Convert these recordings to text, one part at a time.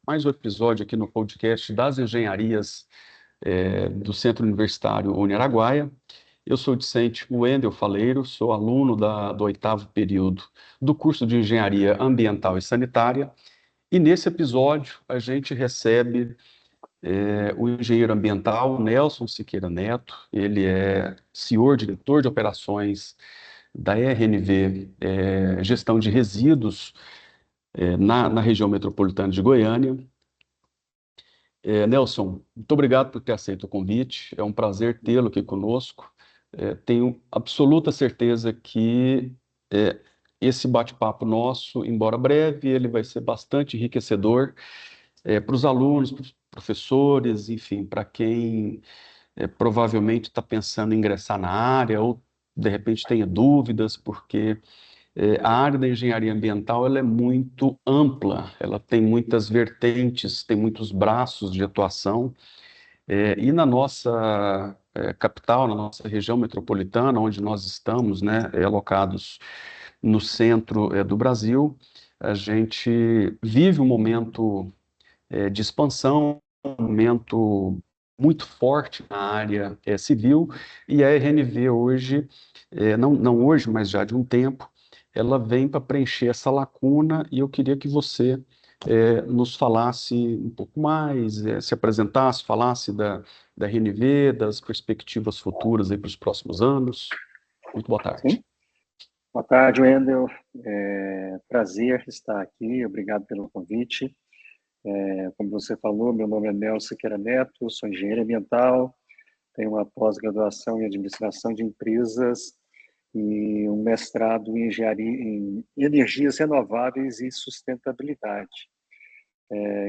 mais um episódio aqui no podcast das engenharias do Centro Universitário Uniaraguaia. Eu sou o discente Wendel Faleiro, sou aluno do oitavo período do curso de Engenharia Ambiental e Sanitária, e nesse episódio a gente recebe o engenheiro ambiental Nelson Siqueira Neto. Ele é senhor diretor de operações da RNV, Gestão de Resíduos, na região metropolitana de Goiânia. Nelson, muito obrigado por ter aceito o convite. É um prazer tê-lo aqui conosco. Tenho absoluta certeza que esse bate-papo nosso, embora breve, ele vai ser bastante enriquecedor para os alunos, para os professores, enfim, para quem provavelmente está pensando em ingressar na área ou de repente tenha dúvidas, porque a área da engenharia ambiental ela é muito ampla, ela tem muitas vertentes, tem muitos braços de atuação, e na nossa capital, na nossa região metropolitana, onde nós estamos, né, alocados no centro do Brasil, a gente vive um momento de expansão, um momento muito forte na área civil, e a RNV hoje, não hoje, mas já de um tempo, ela vem para preencher essa lacuna, e eu queria que você nos falasse um pouco mais, se apresentasse, falasse da RNV, das perspectivas futuras aí para os próximos anos. Muito boa tarde. Sim. Boa tarde, Wendel. Prazer estar aqui. Obrigado pelo convite. Como você falou, meu nome é Nelson Siqueira Neto, sou engenheiro ambiental, tenho uma pós-graduação em administração de empresas e um mestrado em engenharia em energias renováveis e sustentabilidade.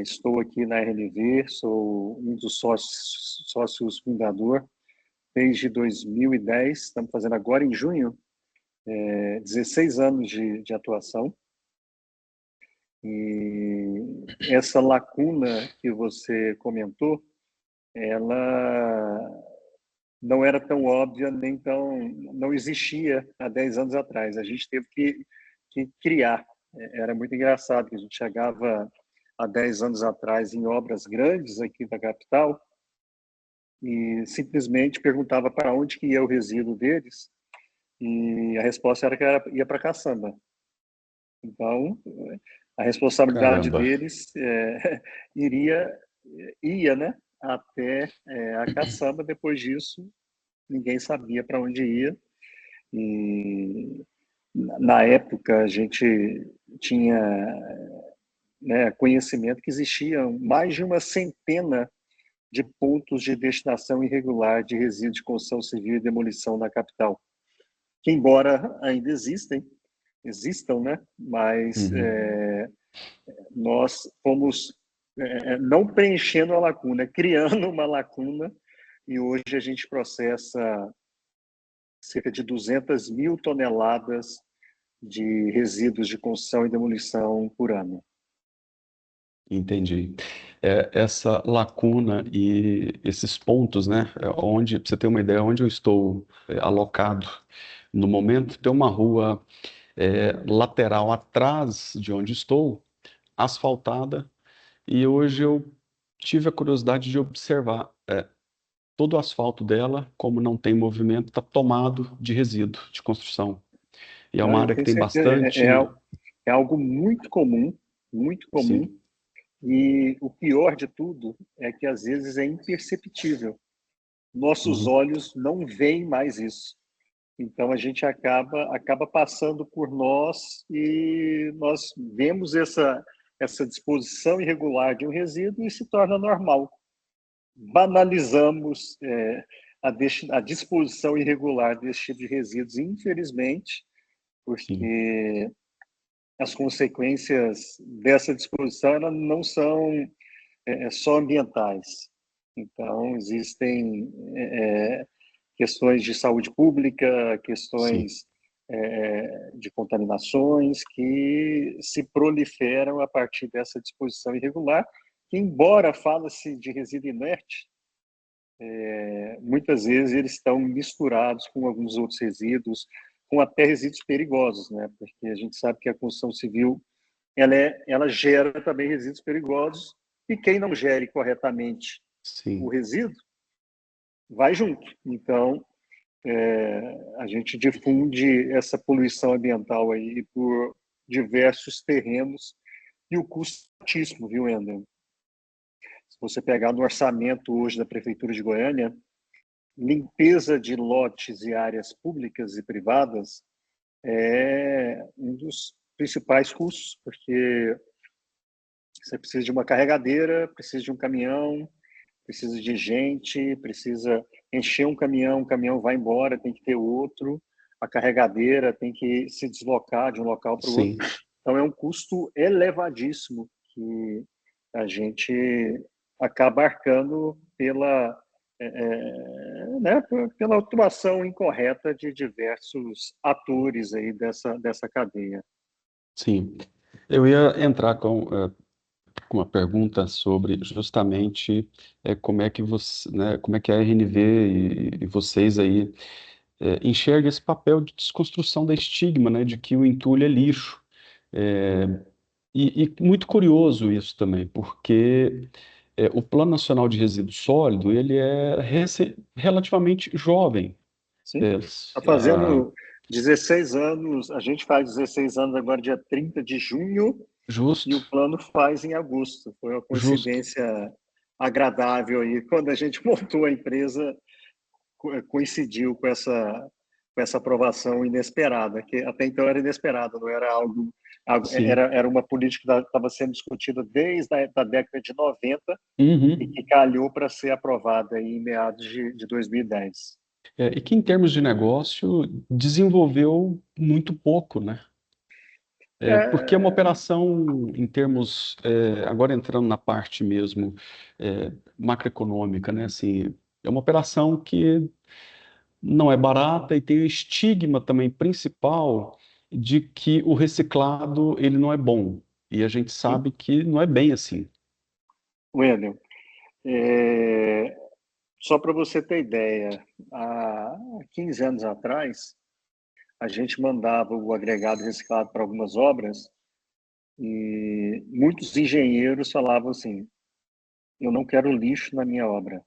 Estou aqui na RNV, sou um dos sócios fundador desde 2010, estamos fazendo agora em junho 16 anos de atuação. E essa lacuna que você comentou, ela não era tão óbvia, nem tão... não existia há 10 anos atrás. A gente teve que criar. Era muito engraçado que a gente chegava há 10 anos atrás em obras grandes aqui da capital e simplesmente perguntava para onde que ia o resíduo deles, e a resposta era que ia para a caçamba. Então, a responsabilidade Caramba. deles ia, né, até a caçamba. Depois disso, ninguém sabia para onde ia. E na época a gente tinha, né, conhecimento que existiam mais de uma centena de pontos de destinação irregular de resíduos de construção civil e demolição na capital, que embora ainda existam, né? Mas Uhum. nós fomos não preenchendo a lacuna, criando uma lacuna, e hoje a gente processa cerca de 200 mil toneladas de resíduos de construção e demolição por ano. Entendi. Essa lacuna e esses pontos, né, onde, pra você ter uma ideia, onde eu estou alocado no momento, tem uma rua lateral atrás de onde estou, asfaltada, e hoje eu tive a curiosidade de observar todo o asfalto dela, como não tem movimento, está tomado de resíduo de construção. E é Não, uma eu área que tenho tem certeza, bastante, é algo muito comum, sim. e o pior de tudo é que às vezes é imperceptível. Nossos Uhum. olhos não veem mais isso. Então a gente acaba passando por nós e nós vemos essa disposição irregular de um resíduo e se torna normal. Banalizamos a disposição irregular desse tipo de resíduos, infelizmente, Sim. porque as consequências dessa disposição elas não são só ambientais. Então, existem questões de saúde pública, Sim. questões de contaminações que se proliferam a partir dessa disposição irregular, que, embora fala-se de resíduo inerte, muitas vezes eles estão misturados com alguns outros resíduos, com até resíduos perigosos, né? Porque a gente sabe que a construção civil ela gera também resíduos perigosos, e quem não gere corretamente o sim, resíduo vai junto. Então, a gente difunde essa poluição ambiental aí por diversos terrenos, e o custo é altíssimo, viu, Ender? Se você pegar no orçamento hoje da Prefeitura de Goiânia, limpeza de lotes e áreas públicas e privadas é um dos principais custos, porque você precisa de uma carregadeira, precisa de um caminhão, precisa de gente, precisa encher um caminhão, o caminhão vai embora, tem que ter outro, a carregadeira tem que se deslocar de um local para o outro. sim, Então, é um custo elevadíssimo que a gente acaba arcando né, pela atuação incorreta de diversos atores aí dessa cadeia. sim. Eu ia entrar com uma pergunta sobre justamente como é que você, né, como é que a RNV e vocês aí enxergam esse papel de desconstrução da estigma, né, de que o entulho é lixo. É, e muito curioso isso também, porque o Plano Nacional de Resíduo Sólido, ele é relativamente jovem. Sim, É, está ah, fazendo 16 anos, a gente faz 16 anos agora, dia 30 de junho, e justo, o plano faz em agosto. Foi uma justo, coincidência agradável aí, quando a gente montou a empresa, coincidiu com essa aprovação inesperada, que até então era inesperada, não era sim. era uma política que estava sendo discutida desde a da década de 90 e Uhum. que calhou para ser aprovada aí em meados de 2010. E que em termos de negócio desenvolveu muito pouco, né? Porque é uma É, operação em termos, agora entrando na parte mesmo macroeconômica, né? Assim, é uma operação que não é barata e tem o estigma também principal de que o reciclado ele não é bom. E a gente sim, sabe que não é bem assim. Wendel, é, só para você ter ideia, há 15 anos atrás, a gente mandava o agregado reciclado para algumas obras e muitos engenheiros falavam assim: eu não quero lixo na minha obra.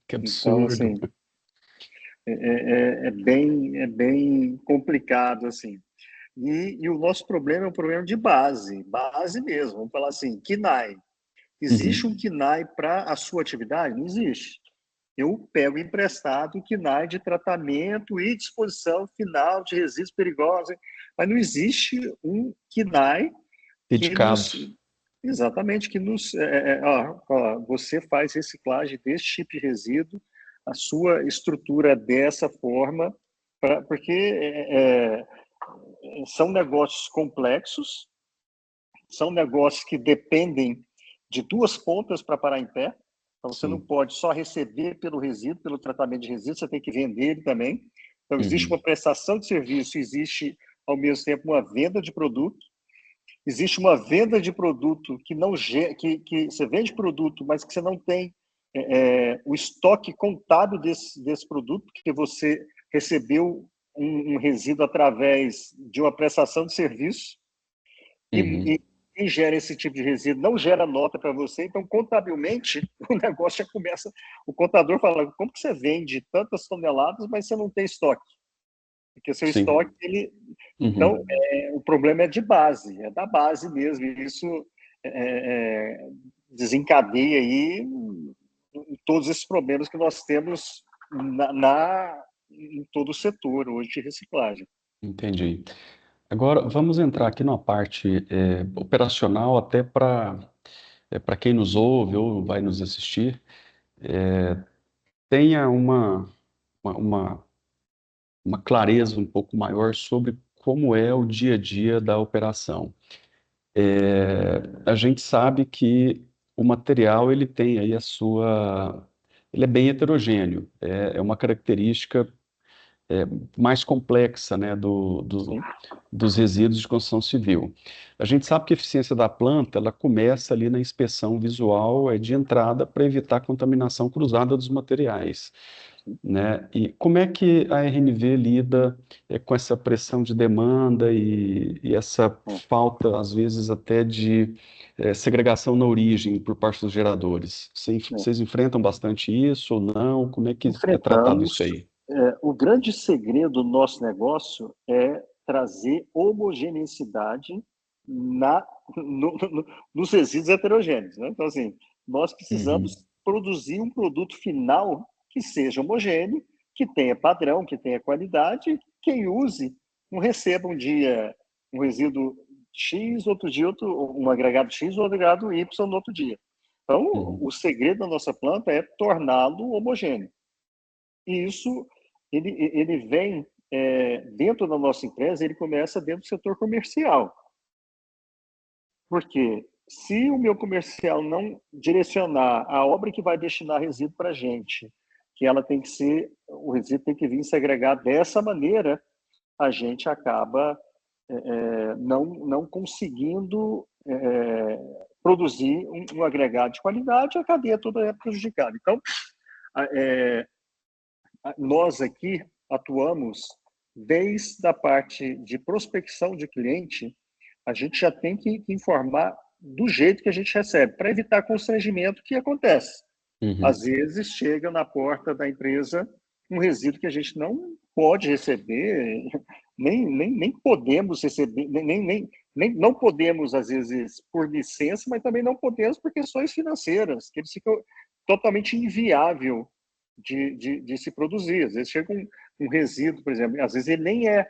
Que Então, absurdo. assim, é bem complicado, assim. E o nosso problema é um problema de base mesmo. Vamos falar assim, KNAI. Existe Uhum, um KNAI para a sua atividade? Não existe. Eu pego emprestado o KNAI de tratamento e disposição final de resíduos perigosos, mas não existe um KNAI que dedicado. nos exatamente que nos você faz reciclagem desse tipo de resíduo, a sua estrutura dessa forma, porque são negócios complexos, são negócios que dependem de duas pontas para parar em pé. Então, você não Sim. pode só receber pelo resíduo, pelo tratamento de resíduo, você tem que vender ele também. Então, existe uma Uhum, prestação de serviço, existe, ao mesmo tempo, uma venda de produto. Existe uma venda de produto que não que você vende produto, mas que você não tem o estoque contábil desse produto, porque você recebeu um resíduo através de uma prestação de serviço e uhum, quem gera esse tipo de resíduo não gera nota para você, então contabilmente o negócio já começa, o contador fala, como que você vende tantas toneladas, mas você não tem estoque? Porque o seu estoque, sim. ele... Então, Uhum. o problema é de base, é da base mesmo, e isso desencadeia aí todos esses problemas que nós temos em todo o setor hoje de reciclagem. Entendi. Agora, vamos entrar aqui numa parte operacional, até para quem nos ouve ou vai nos assistir, tenha uma, uma, uma clareza um pouco maior sobre como é o dia a dia da operação. A gente sabe que o material ele tem aí ele é bem heterogêneo, é uma característica mais complexa, né, Sim. dos resíduos de construção civil. A gente sabe que a eficiência da planta, ela começa ali na inspeção visual, de entrada, para evitar a contaminação cruzada dos materiais, né? E como é que a RNV lida com essa pressão de demanda e essa É, falta, às vezes, até de segregação na origem por parte dos geradores? é. Vocês enfrentam bastante isso ou não? Como é que é tratado isso Enfrentamos. aí? O grande segredo do nosso negócio é trazer homogeneidade na, nos resíduos heterogêneos, né? Então, assim, nós Uhum, precisamos produzir um produto final que seja homogêneo, que tenha padrão, que tenha qualidade, e quem use não receba um dia um resíduo X, outro dia um agregado X ou um agregado Y no outro dia. Então, uhum, o segredo da nossa planta é torná-lo homogêneo. E isso, ele vem dentro da nossa empresa, ele começa dentro do setor comercial. Porque se o meu comercial não direcionar a obra que vai destinar resíduo para a gente, que ela tem que ser, o resíduo tem que vir segregar dessa maneira, a gente acaba não conseguindo produzir um agregado de qualidade, a cadeia toda é prejudicada. Então, é, nós aqui atuamos desde a parte de prospecção de cliente, a gente já tem que informar do jeito que a gente recebe, para evitar constrangimento que acontece. uhum, Às vezes chega na porta da empresa um resíduo que a gente não pode receber, nem podemos receber, não podemos, às vezes, por licença, mas também não podemos por questões financeiras, que eles ficam totalmente inviável de se produzir. Às vezes chega um resíduo, por exemplo, às vezes ele nem é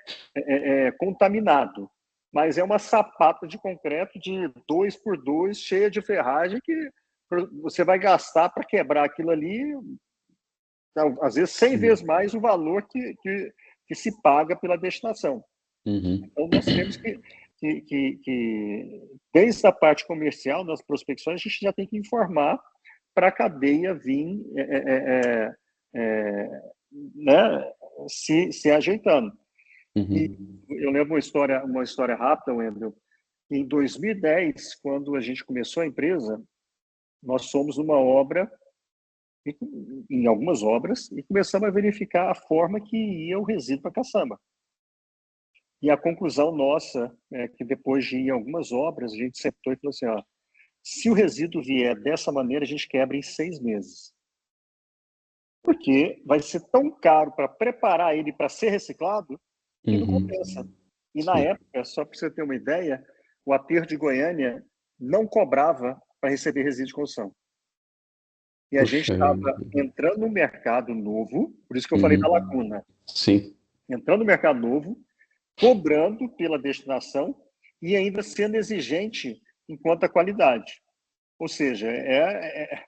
contaminado, mas é uma sapata de concreto de 2 por 2, cheia de ferragem, que você vai gastar para quebrar aquilo ali, às vezes 100 sim, vezes mais o valor que se paga pela destinação. uhum, Então, nós temos desde a parte comercial, nas prospecções, a gente já tem que informar para a cadeia vir é, né, se ajeitando. E uhum, eu lembro uma história rápida, Wendel. Em 2010, quando a gente começou a empresa, nós fomos numa obra, em algumas obras, e começamos a verificar a forma que ia o resíduo para a caçamba. E a conclusão nossa é que depois de ir em algumas obras, a gente sentou e falou assim, ó, se o resíduo vier dessa maneira, a gente quebra em 6 meses. Porque vai ser tão caro para preparar ele para ser reciclado que não uhum, compensa. E na sim. época, só para você ter uma ideia, o aterro de Goiânia não cobrava para receber resíduo de construção. E a gente Puxa estava vida. entrando no mercado novo, por isso que eu falei da Uhum, lacuna, sim. entrando no mercado novo, cobrando pela destinação e ainda sendo exigente enquanto a qualidade. Ou seja, é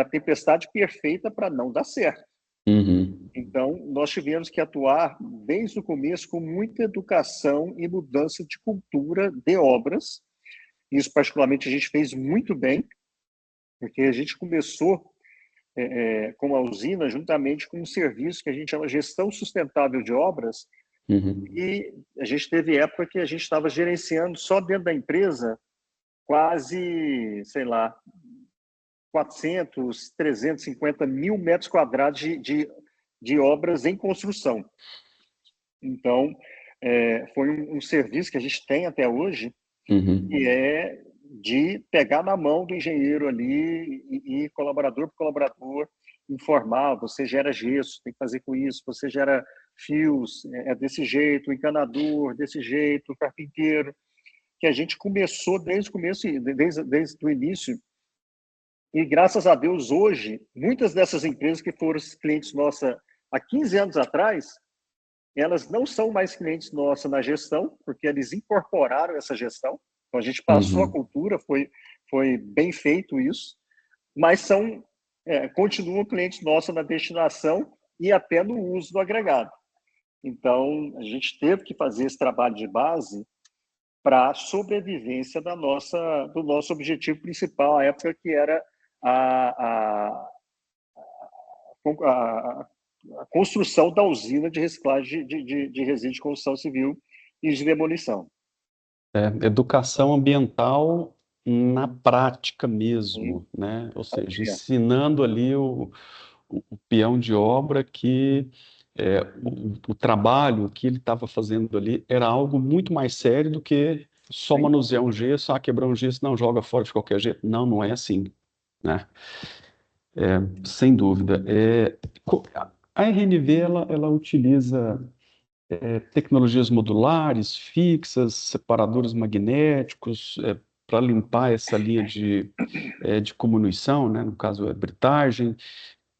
a tempestade perfeita para não dar certo. Uhum, Então, nós tivemos que atuar desde o começo com muita educação e mudança de cultura de obras. Isso, particularmente, a gente fez muito bem, porque a gente começou com a usina juntamente com um serviço que a gente chama Gestão Sustentável de Obras, uhum, e a gente teve época que a gente estava gerenciando só dentro da empresa quase, sei lá, 400, 350 mil metros quadrados de obras em construção. Então, foi um serviço que a gente tem até hoje, que uhum, é de pegar na mão do engenheiro ali e colaborador por colaborador, informar, você gera gesso, tem que fazer com isso, você gera fios, desse jeito, o encanador, desse jeito, o carpinteiro, que a gente começou desde o começo, desde o início, e graças a Deus hoje, muitas dessas empresas que foram clientes nossa há 15 anos atrás, elas não são mais clientes nossa na gestão, porque eles incorporaram essa gestão. Então, a gente passou a uhum, cultura, foi bem feito isso, mas continuam clientes nossos na destinação e até no uso do agregado. Então, a gente teve que fazer esse trabalho de base para a sobrevivência do nosso objetivo principal, à época que era a, a, a a construção da usina de reciclagem de resíduos de construção civil e de demolição. Educação ambiental na prática Sim, mesmo, né? Ou seja, ensinando ali o peão de obra que o trabalho que ele estava fazendo ali era algo muito mais sério do que só sim. manusear um gesso, quebrar um gesso, não joga fora de qualquer jeito. Não, não é assim, né? Sem dúvida. A RNV ela utiliza tecnologias modulares, fixas, separadores magnéticos, para limpar essa linha de comunicação, né? No caso, britagem.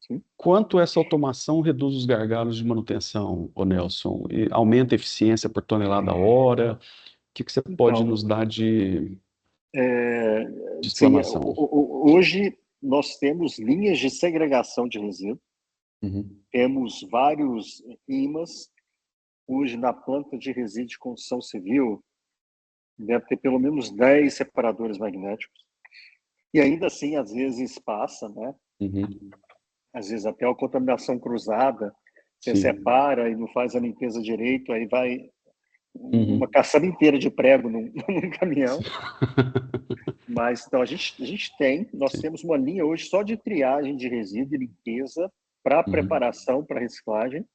Sim. Quanto essa automação reduz os gargalos de manutenção, ô Nelson? E aumenta a eficiência por tonelada hora? O que você pode Então, nos dar de sim, explanação? hoje nós temos linhas de segregação de resíduos, Uhum. temos vários imãs. Hoje, na planta de resíduos de construção civil, deve ter pelo menos 10 separadores magnéticos. E ainda assim, às vezes passa, né? Uhum. Às vezes até a contaminação cruzada, você Sim. separa e não faz a limpeza direito, aí vai uma Uhum. caçamba inteira de prego num caminhão. Sim. Mas então nós Sim. temos uma linha hoje só de triagem de resíduo e limpeza para Uhum. preparação para reciclagem.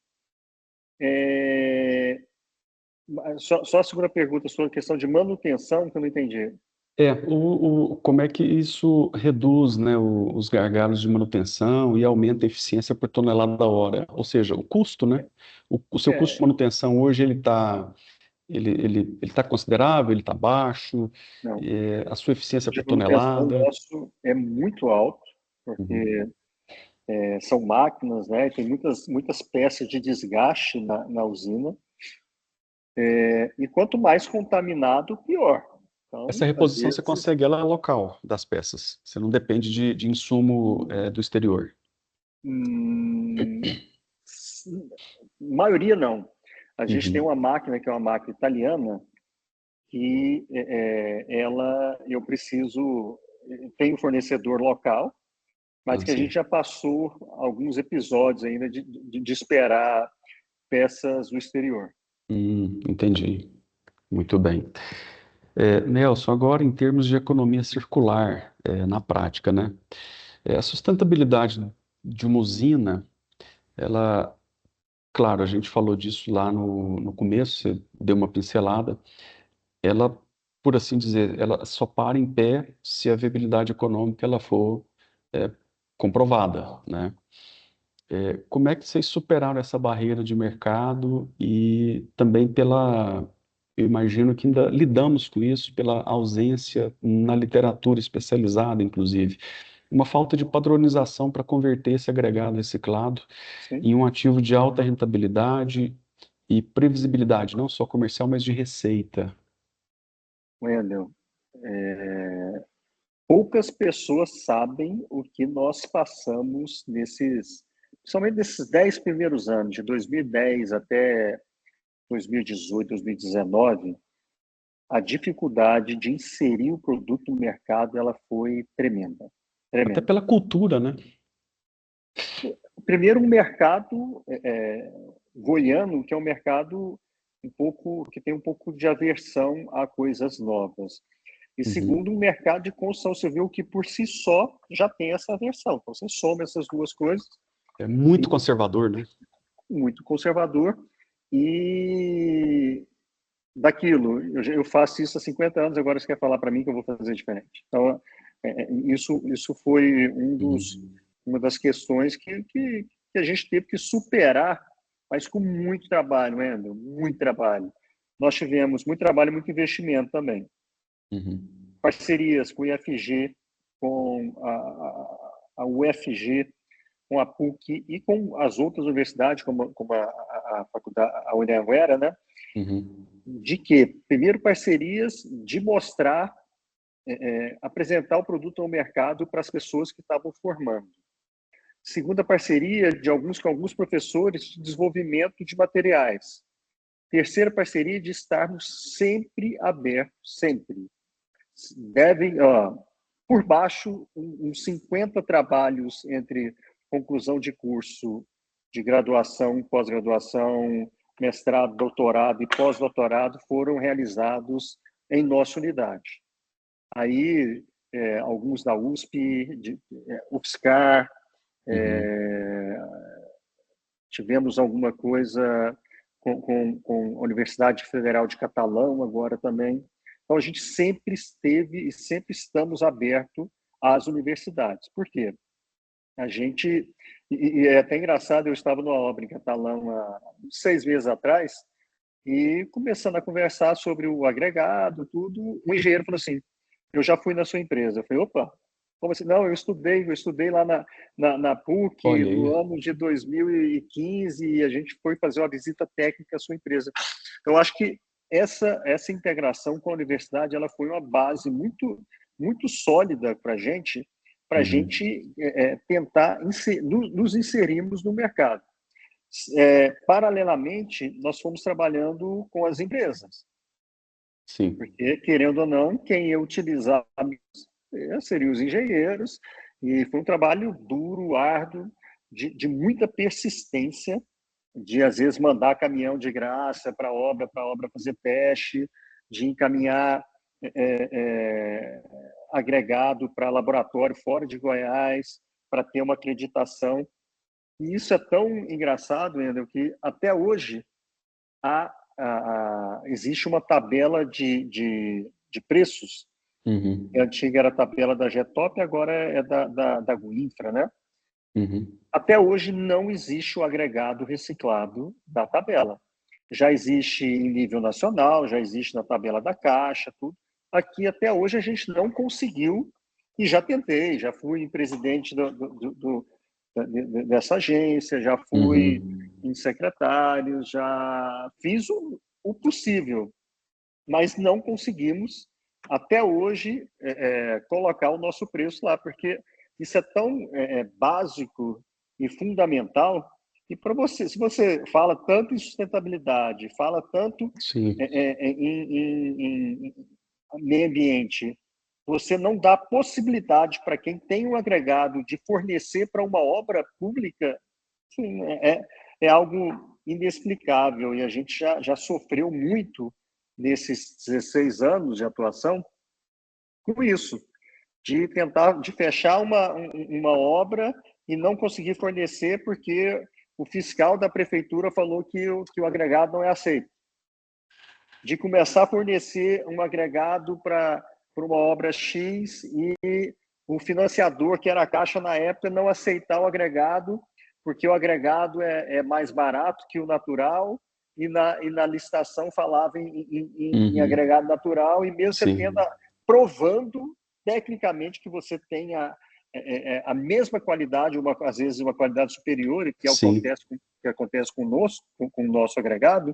É... Só a segunda pergunta sobre a questão de manutenção, que eu não entendi. Como é que isso reduz, né, os gargalos de manutenção e aumenta a eficiência por tonelada hora? Ou seja, o custo, né? O seu custo de É, manutenção hoje ele tá considerável, ele está baixo, não, a sua o eficiência de por manutenção tonelada. nosso é muito alto, Uhum. porque são máquinas, né? Tem muitas peças de desgaste na usina. E quanto mais contaminado, pior. Essa Então, às reposição você vezes, consegue ela local das peças. Você não depende de insumo do exterior. hum, maioria não. A gente tem Uhum. uma máquina que é uma máquina italiana que eu preciso, tem um fornecedor local, mas Ah, que a gente sim. já passou alguns episódios ainda de esperar peças do exterior. Entendi. Muito bem. Nelson, agora em termos de economia circular, na prática, né? A sustentabilidade de uma usina, ela, claro, a gente falou disso lá no começo, você deu uma pincelada, ela, por assim dizer, ela só para em pé se a viabilidade econômica ela for é, comprovada, né? Como é que vocês superaram essa barreira de mercado e também eu imagino que ainda lidamos com isso pela ausência na literatura especializada, inclusive, uma falta de padronização para converter esse agregado reciclado Sim, em um ativo de alta rentabilidade e previsibilidade, não só comercial, mas de receita. Wendel. Poucas pessoas sabem o que nós passamos principalmente nesses 10 primeiros anos, de 2010 até 2018, 2019, a dificuldade de inserir o produto no mercado, ela foi tremenda, Até tremenda. pela cultura, né? Primeiro, um mercado goiano, que é um mercado que tem um pouco de aversão a coisas novas. E segundo, Uhum. um mercado de construção civil que por si só já tem essa aversão. Então você soma essas duas coisas É muito e conservador, né? muito conservador e daquilo. Eu faço isso há 50 anos, agora você quer falar para mim que eu vou fazer diferente. Então, isso foi Uhum. uma das questões que a gente teve que superar, mas com muito trabalho, Wendel, muito trabalho. Nós tivemos muito trabalho e muito investimento também. Uhum. Parcerias com o IFG, com a UFG, com a PUC e com as outras universidades, como a faculdade, a Anhanguera, né? Uhum. De que, primeiro, parcerias de mostrar, apresentar o produto ao mercado para as pessoas que estavam formando. Segunda, parceria com alguns professores de desenvolvimento de materiais. Terceira, parceria de estarmos sempre abertos, sempre. Devem, por baixo, uns 50 trabalhos entre conclusão de curso de graduação, pós-graduação, mestrado, doutorado e pós-doutorado foram realizados em nossa unidade. Aí, alguns da USP, UFSCar, tivemos alguma coisa com a Universidade Federal de Catalão agora também. Então, a gente sempre esteve e sempre estamos abertos às universidades. Por quê? A gente... E é até engraçado, eu estava numa obra em Catalão há 6 meses atrás, e começando a conversar sobre o agregado, tudo, o engenheiro falou assim, eu já fui na sua empresa. Eu falei, opa, como assim? Não, eu estudei lá na PUC Olha no aí. ano de 2015 e a gente foi fazer uma visita técnica à sua empresa. Eu acho que essa integração com a universidade ela foi uma base muito sólida para a gente tentar nos inserirmos no mercado. Paralelamente, nós fomos trabalhando com as empresas, Sim. porque, querendo ou não, quem ia utilizar seriam os engenheiros, e foi um trabalho duro, árduo, de muita persistência, de, às vezes, mandar caminhão de graça para a obra fazer teste, de encaminhar agregado para laboratório fora de Goiás, para ter uma acreditação. E isso é tão engraçado, Wendel, que até hoje existe uma tabela de preços. A antiga era a tabela da Getop, agora é da Guinfra, né? Até hoje não existe o agregado reciclado da tabela. Já existe em nível nacional, já existe na tabela da Caixa, tudo. Aqui até hoje a gente não conseguiu, e já tentei, já fui presidente dessa agência, já fui em secretário, já fiz o possível, mas não conseguimos até hoje colocar o nosso preço lá, porque isso é tão básico e fundamental que para você, se você fala tanto em sustentabilidade, fala tanto Sim. em meio ambiente, você não dá possibilidade para quem tem um agregado de fornecer para uma obra pública, sim, é algo inexplicável, e a gente já sofreu muito nesses 16 anos de atuação com isso, de tentar de fechar uma obra e não conseguir fornecer porque o fiscal da prefeitura falou que o agregado não é aceito. De começar a fornecer um agregado para uma obra X e o financiador, que era a Caixa na época, não aceitar o agregado, porque o agregado é mais barato que o natural, e na licitação falava em agregado natural, e mesmo você tendo, Sim. provando tecnicamente que você tenha a mesma qualidade, às vezes uma qualidade superior, que é o Sim. que acontece conosco, com o nosso agregado,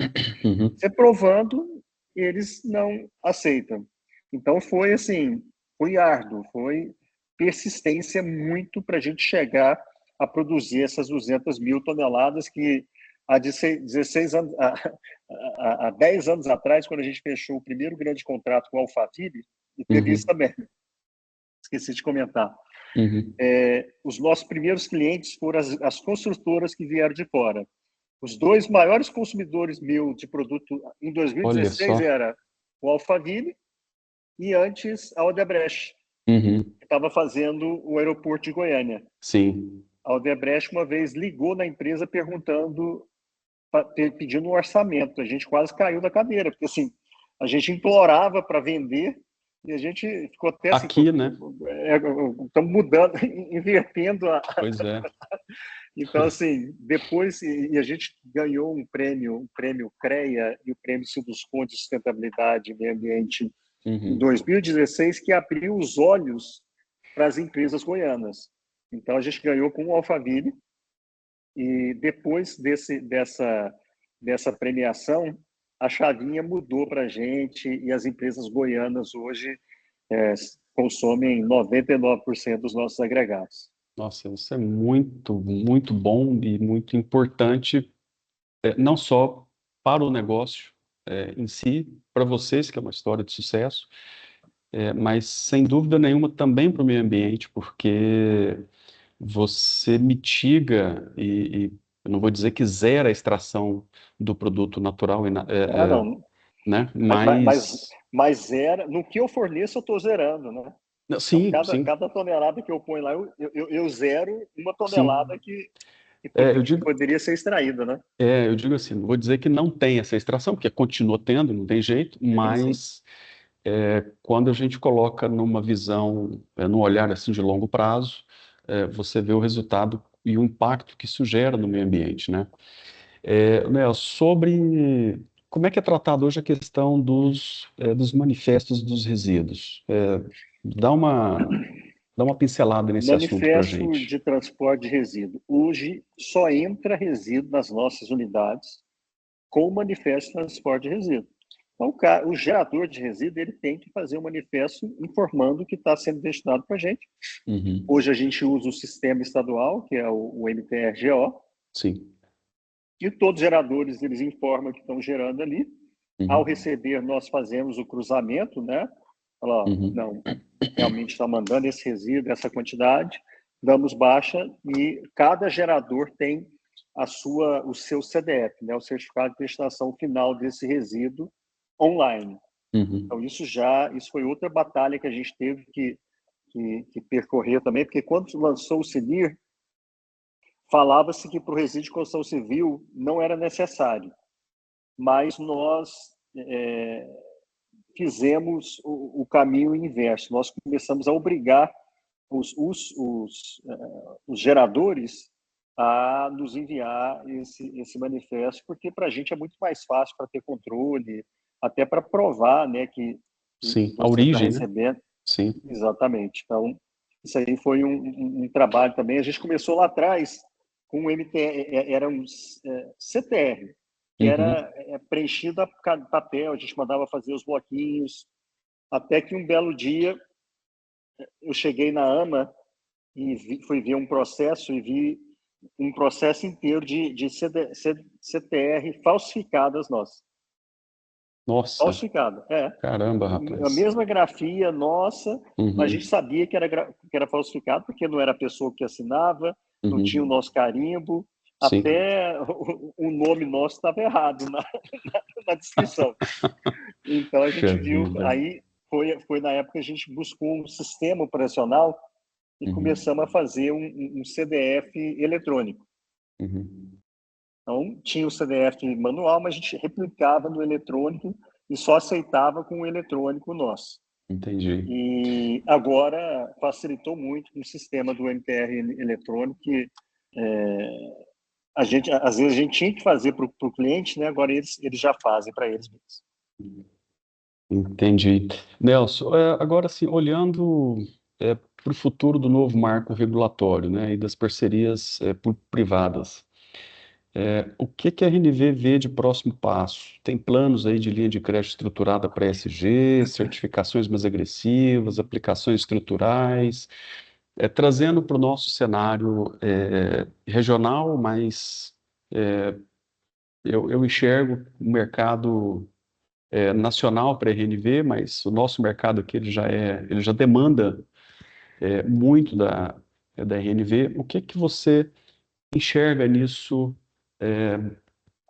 você provando, eles não aceitam. Então foi assim, foi árduo, foi persistência muito para a gente chegar a produzir essas 200 mil toneladas que há 16 anos, há 10 anos atrás, quando a gente fechou o primeiro grande contrato com a Alphaville, e teve isso também, esqueci de comentar. Os nossos primeiros clientes foram as construtoras que vieram de fora. Os 2 maiores consumidores meus de produto em Olha 2016 só. era o Alphaville e antes a Odebrecht, que estava fazendo o aeroporto de Goiânia. Sim. A Odebrecht uma vez ligou na empresa pedindo um orçamento. A gente quase caiu da cadeira, porque assim, a gente implorava para vender e a gente ficou até assim, Aqui, né? estamos mudando, invertendo a... Pois é. Então, assim, depois, e a gente ganhou um prêmio CREA e o prêmio Sinduscon de Sustentabilidade e Meio Ambiente em 2016, que abriu os olhos para as empresas goianas. Então, a gente ganhou com o Alphaville, e depois dessa premiação, a chavinha mudou para a gente, e as empresas goianas hoje consomem 99% dos nossos agregados. Nossa, isso é muito, muito bom e muito importante, não só para o negócio em si, para vocês, que é uma história de sucesso, mas sem dúvida nenhuma também para o meio ambiente, porque você mitiga e Eu não vou dizer que zera a extração do produto natural, Não. né? Mas, mas, mas, Mas, mas zera, no que eu forneço, eu estou zerando, né? não, Então, sim, sim, cada tonelada que eu ponho lá, eu zero uma tonelada sim. que, É, eu que digo, poderia ser extraída, né? eu digo assim, não vou dizer que não tem essa extração, porque continua tendo, não tem jeito, Sim, sim. mas quando a gente coloca numa visão, num olhar assim de longo prazo, você vê o resultado e o impacto que isso gera no meio ambiente, né? Nel, sobre como é que é tratado hoje a questão dos manifestos dos resíduos? Dá uma pincelada nesse assunto para a Manifesto gente. de transporte de resíduo. Hoje só entra resíduo nas nossas unidades com o manifesto de transporte de resíduo. Então, o gerador de resíduo ele tem que fazer um manifesto informando o que está sendo destinado para a gente. Uhum. Hoje a gente usa o sistema estadual, que é o MTRGO, Sim. e todos os geradores eles informam que estão gerando ali. Ao Uhum. receber, nós fazemos o cruzamento, né? Fala, Uhum. não, realmente está mandando esse resíduo, essa quantidade, damos baixa e cada gerador tem o seu CDF, né? O certificado de destinação final desse resíduo online. Então, Uhum. isso foi outra batalha que a gente teve que percorrer também, porque quando lançou o CNIR, falava-se que para o resíduo de construção civil não era necessário, mas nós é, fizemos o caminho inverso. Nós começamos a obrigar os geradores a nos enviar esse manifesto, porque para a gente é muito mais fácil para ter controle, até para provar, né, que Sim. A você está origem, né? recebendo. Sim. Exatamente. Então, isso aí foi um trabalho também. A gente começou lá atrás com o MTR, era um CTR, que Uhum. era preenchido a papel, a gente mandava fazer os bloquinhos, até que um belo dia eu cheguei na AMA e fui ver um processo e vi um processo inteiro de CTR falsificadas nossas. Nossa, Falsificado, é. caramba, A rapaz. mesma grafia nossa, mas a gente Uhum. sabia que era falsificado, porque não era a pessoa que assinava, não tinha o Uhum. nosso carimbo, Sim. até o nome nosso estava errado na descrição. Então a Puxa gente viu, vida. aí foi na época que a gente buscou um sistema operacional e Uhum. começamos a fazer um CDF eletrônico. Uhum. Então, tinha o CDF manual, mas a gente replicava no eletrônico e só aceitava com o eletrônico nosso. Entendi. E agora facilitou muito com o sistema do MTR eletrônico, que às vezes a gente tinha que fazer para o cliente, né? Agora eles já fazem para eles mesmos. Entendi. Nelson, agora sim, olhando para o futuro do novo marco regulatório, né, e das parcerias privadas, o que que a RNV vê de próximo passo? Tem planos aí de linha de crédito estruturada para ESG, certificações mais agressivas, aplicações estruturais, trazendo para o nosso cenário regional, mas eu enxergo o mercado nacional para a RNV, mas o nosso mercado aqui ele já demanda muito da RNV. O que que você enxerga nisso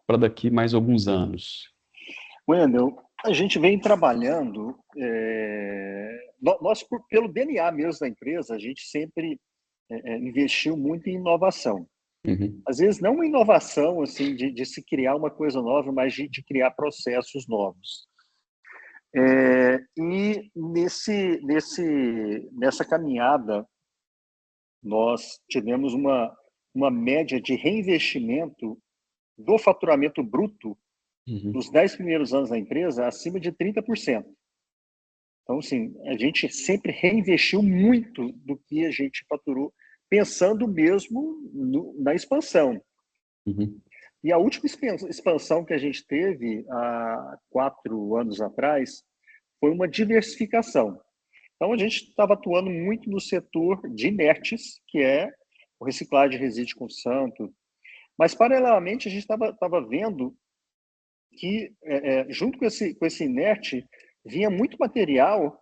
para daqui mais alguns anos? Wendel, a gente vem trabalhando, nós, pelo DNA mesmo da empresa, a gente sempre investiu muito em inovação. Uhum, Às vezes não uma inovação assim de se criar uma coisa nova, mas de criar processos novos. E nessa caminhada, nós tivemos uma média de reinvestimento do faturamento bruto uhum, nos 10 primeiros anos da empresa acima de 30%. Então, assim, a gente sempre reinvestiu muito do que a gente faturou, pensando mesmo na expansão. uhum, E a última expansão que a gente teve há 4 anos atrás foi uma diversificação. Então, a gente estava atuando muito no setor de inertes, que é o reciclagem de resíduos de construção, tudo. Mas, paralelamente, a gente estava vendo que, junto com esse inerte, vinha muito material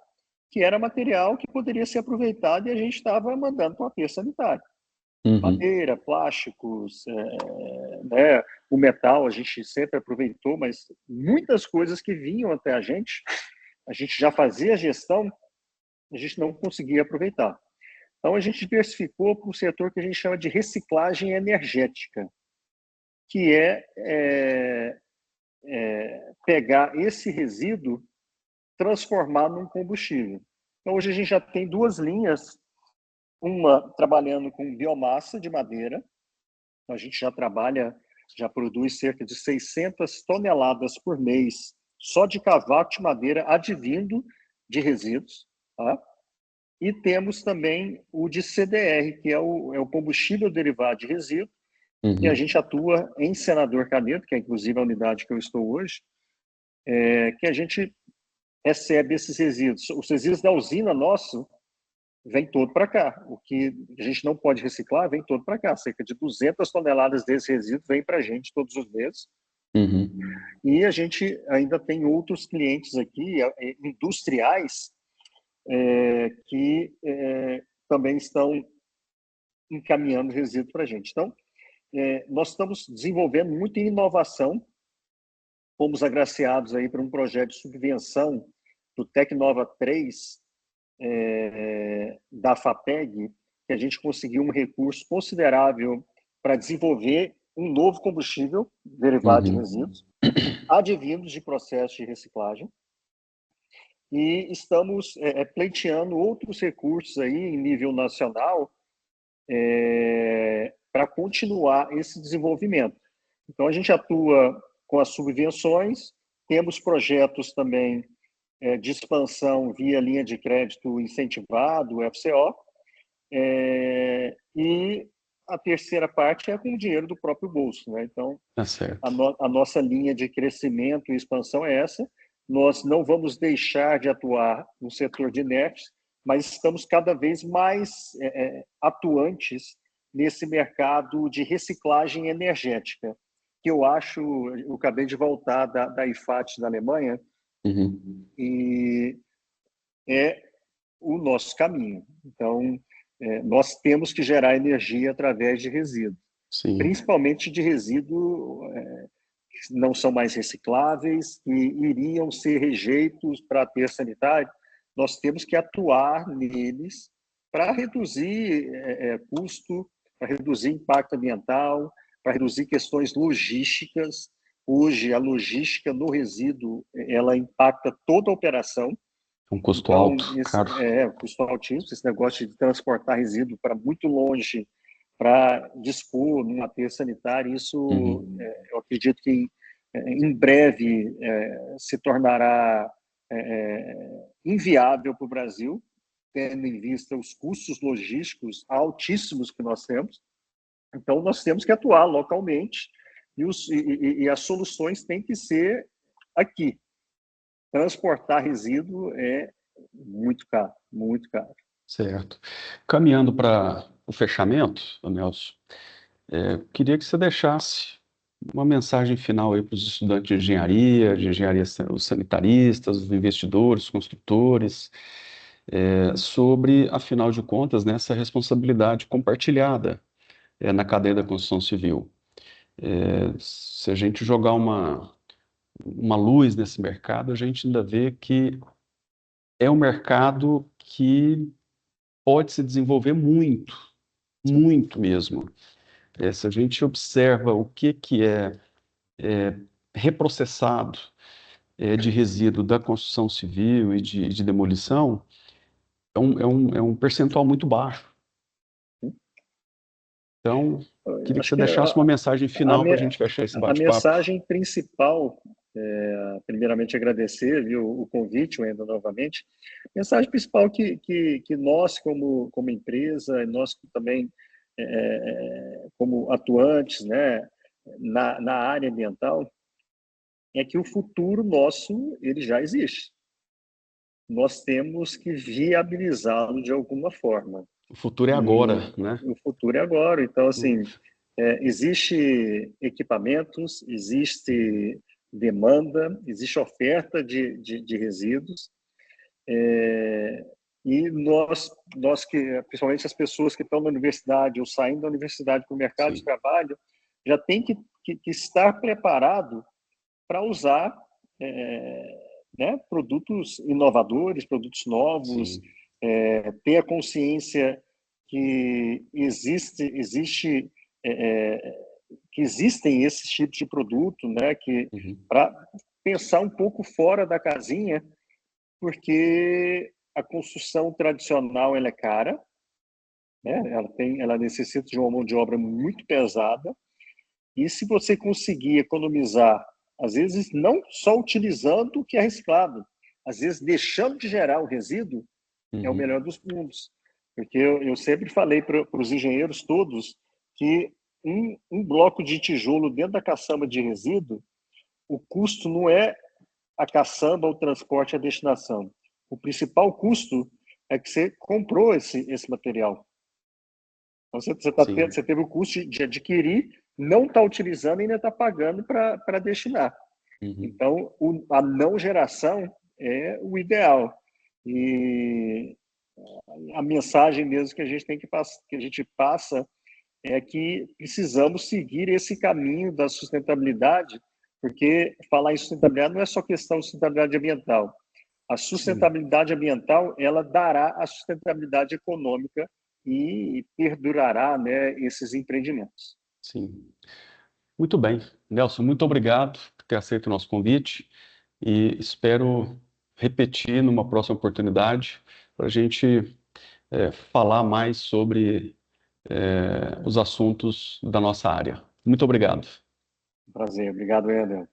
que era material que poderia ser aproveitado e a gente estava mandando para o aterro sanitário. Uhum. Madeira, plásticos, né, o metal a gente sempre aproveitou, mas muitas coisas que vinham até a gente já fazia a gestão, a gente não conseguia aproveitar. Então, a gente diversificou para um setor que a gente chama de reciclagem energética, que pegar esse resíduo, transformar num combustível. Então, hoje a gente já tem duas linhas, uma trabalhando com biomassa de madeira, a gente já produz cerca de 600 toneladas por mês só de cavaco de madeira advindo de resíduos, tá? E temos também o de CDR, que é o combustível derivado de resíduo, e a Uhum. gente atua em Senador Canedo, que é inclusive a unidade que eu estou hoje, que a gente recebe esses resíduos. Os resíduos da usina nosso vem todo para cá. O que a gente não pode reciclar vem todo para cá. Cerca de 200 toneladas desse resíduo vem para a gente todos os meses. Uhum. E a gente ainda tem outros clientes aqui, industriais, que também estão encaminhando resíduo para a gente. Então, nós estamos desenvolvendo muita inovação. Fomos agraciados aí para um projeto de subvenção do Tecnova 3, da FAPEG, que a gente conseguiu um recurso considerável para desenvolver um novo combustível derivado de Uhum. resíduos, advindos de processo de reciclagem, e estamos pleiteando outros recursos aí em nível nacional para continuar esse desenvolvimento. Então, a gente atua com as subvenções, temos projetos também de expansão via linha de crédito incentivado, FCO, e a terceira parte é com o dinheiro do próprio bolso, né? Então, Tá certo. a nossa linha de crescimento e expansão é essa. Nós não vamos deixar de atuar no setor de inertes, mas estamos cada vez mais atuantes nesse mercado de reciclagem energética, que eu acabei de voltar da IFAT da Alemanha, Uhum. e é o nosso caminho. Então, nós temos que gerar energia através de resíduos, Sim. principalmente de resíduos que não são mais recicláveis, que iriam ser rejeitos para aterro sanitário. Nós temos que atuar neles para reduzir custo, para reduzir impacto ambiental, para reduzir questões logísticas. Hoje, a logística no resíduo, ela impacta toda a operação. É um custo Então, alto, caro. custo altíssimo, esse negócio de transportar resíduo para muito longe, para dispor num aterro sanitário, isso Uhum. eu acredito que em breve se tornará inviável para o Brasil, tendo em vista os custos logísticos altíssimos que nós temos. Então, nós temos que atuar localmente e as soluções têm que ser aqui. Transportar resíduo é muito caro, muito caro. Certo. Caminhando para o fechamento, Nelson, queria que você deixasse uma mensagem final aí para os estudantes de engenharia, os sanitaristas, os investidores, os construtores, sobre, afinal de contas, né, essa responsabilidade compartilhada, na cadeia da construção civil. Se a gente jogar uma luz nesse mercado, a gente ainda vê que é um mercado que pode se desenvolver muito, muito mesmo. Se a gente observa o que é reprocessado de resíduo da construção civil e de demolição, é um percentual muito baixo. Então, queria que Acho você que deixasse uma mensagem a, final para a gente fechar esse a bate-papo. mensagem principal, primeiramente agradecer, viu, o convite, Wendel, novamente. A mensagem principal que nós, como empresa, e nós também, como atuantes, né, na área ambiental, é que o futuro nosso ele já existe. Nós temos que viabilizá-lo de alguma forma. O futuro é E agora, né? o futuro é agora. Então, assim, existe equipamentos, existe demanda, existe oferta de resíduos. e nós que, principalmente as pessoas que estão na universidade ou saindo da universidade para o mercado de Sim. trabalho, já tem que estar preparado para usar né, produtos inovadores, produtos novos, Sim. ter a consciência que que existem esses tipos de produto, né, que Uhum. para pensar um pouco fora da casinha, porque a construção tradicional ela é cara, né? Ela necessita de uma mão de obra muito pesada, e se você conseguir economizar, às vezes não só utilizando o que é reciclado, às vezes deixando de gerar o resíduo, é o Uhum. melhor dos mundos. Porque eu sempre falei para os engenheiros todos que um bloco de tijolo dentro da caçamba de resíduo, o custo não é a caçamba, o transporte e a destinação. O principal custo é que você comprou esse material. Então, Sim. você teve o custo de adquirir, não está utilizando e ainda está pagando para destinar. Uhum. Então, a não geração é o ideal. E a mensagem mesmo que a gente que a gente passa é que precisamos seguir esse caminho da sustentabilidade, porque falar em sustentabilidade não é só questão de sustentabilidade ambiental. A Sim. sustentabilidade ambiental, ela dará a sustentabilidade econômica e perdurará, né, esses empreendimentos. Sim. Muito bem. Nelson, muito obrigado por ter aceito o nosso convite e espero repetir numa próxima oportunidade para a gente falar mais sobre os assuntos da nossa área. Muito obrigado. Prazer. Obrigado, Eder.